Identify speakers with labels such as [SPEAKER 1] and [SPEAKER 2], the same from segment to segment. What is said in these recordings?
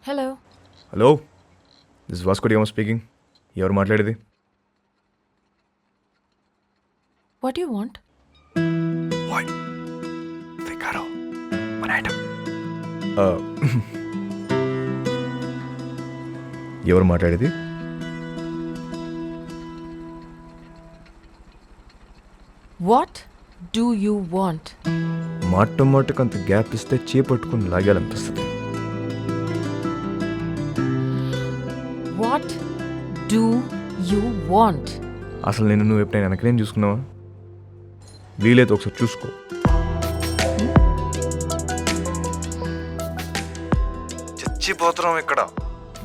[SPEAKER 1] Hello
[SPEAKER 2] hello this Vasco da Gama speaking. ఎవరు మాట్లాడేది?
[SPEAKER 1] What you want?
[SPEAKER 2] What ఫికారో మన ఐటమ్. ఎవరు మాట్లాడేది?
[SPEAKER 1] What do you want?
[SPEAKER 2] మాటకు అంత గ్యాప్ ఇస్తే చేపట్టుకుని లాగాలనిపిస్తుంది.
[SPEAKER 1] What do you want?
[SPEAKER 2] అసలు నువ్వు ఎప్పుడైనా వెనకనేం చూసుకున్నావా? వీలైతే ఒకసారి చూసుకో. చచ్చిపోతున్నాం ఇక్కడ.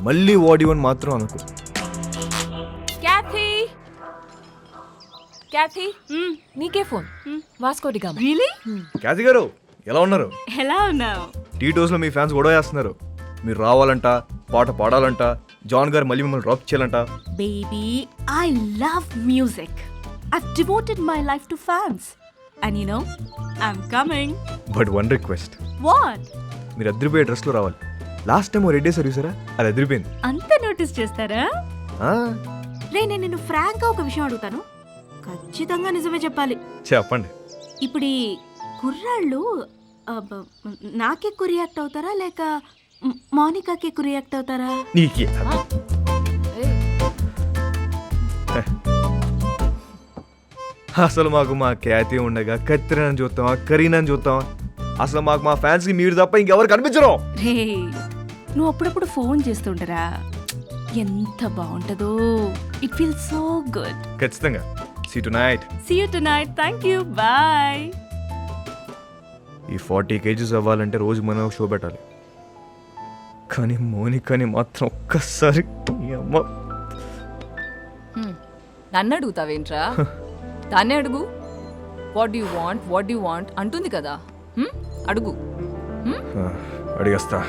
[SPEAKER 2] మళ్ళీ వాడివని మాత్రం అనుకో.
[SPEAKER 1] క్యాథీ నీకే phone. Vasco da Gama.
[SPEAKER 3] Really?
[SPEAKER 2] Cathy గారు ఎలా ఉన్నారు?
[SPEAKER 3] ఎలా ఉన్నావు?
[SPEAKER 2] టీటోస్లో మీ ఫ్యాన్స్ గొడవ చేస్తున్నారు. మీరు రావాలంట, పాట పాడాలంట, జాన్ గారు మళ్ళీ మిమ్మల్ని డ్రాప్ చేయాలంట.
[SPEAKER 3] Baby, I love music. I've devoted my life to fans. And you know, I'm coming.
[SPEAKER 2] But one request.
[SPEAKER 3] What?
[SPEAKER 2] మీరు అదిరిపోయే డ్రెస్లో రావాలి. లాస్ట్ టైం రెడ్ వేసారు చూసారా, అది అదిరిపోయింది.
[SPEAKER 3] అంత నోటీస్ చేస్తారా?
[SPEAKER 2] ఆ,
[SPEAKER 3] రే నేను నిన్ను ఫ్రాంక్ గా ఒక విషయం అడుగుతాను, ఖచ్చితంగా నిజమే చెప్పాలి.
[SPEAKER 2] చెప్పండి.
[SPEAKER 3] ఇప్పుడు ఈ కుర్రాళ్ళు నాకే ఎక్కువ రియాక్ట్ అవుతారా లేక మౌనికాకి ఎక్కువ రియాక్ట్ అవుతారా?
[SPEAKER 2] నీకే అసలు మాకు మా ఖ్యాతి ఉండగా కత్తిరని చూస్తామా, కరీనని చూస్తామా? అసలు మాకు మా ఫ్యాన్స్కి మీరు తప్ప ఇంకెవరు కనిపించరు.
[SPEAKER 3] రే నువ్వు అప్పుడప్పుడు ఫోన్ చేస్తుంటారా, ఎంత బాగుంటుందో. It feel so good.
[SPEAKER 2] ఖచ్చితంగా. See tonight.
[SPEAKER 3] See you tonight. Thank you. Bye.
[SPEAKER 2] ఈ 40 kgs అవ్వాలంటే రోజు మనం ఒక షో పెట్టాలి. కానీ మోనికాని మాత్రం ఒక్కసారి ఈ అమ్మ.
[SPEAKER 1] నన్ను అడుగుతావేంట్రా? దాన్నే అడుగు. వాట్ యు వాంట్ అంటుంది కదా. అడుగు.
[SPEAKER 2] అడిగేస్తా.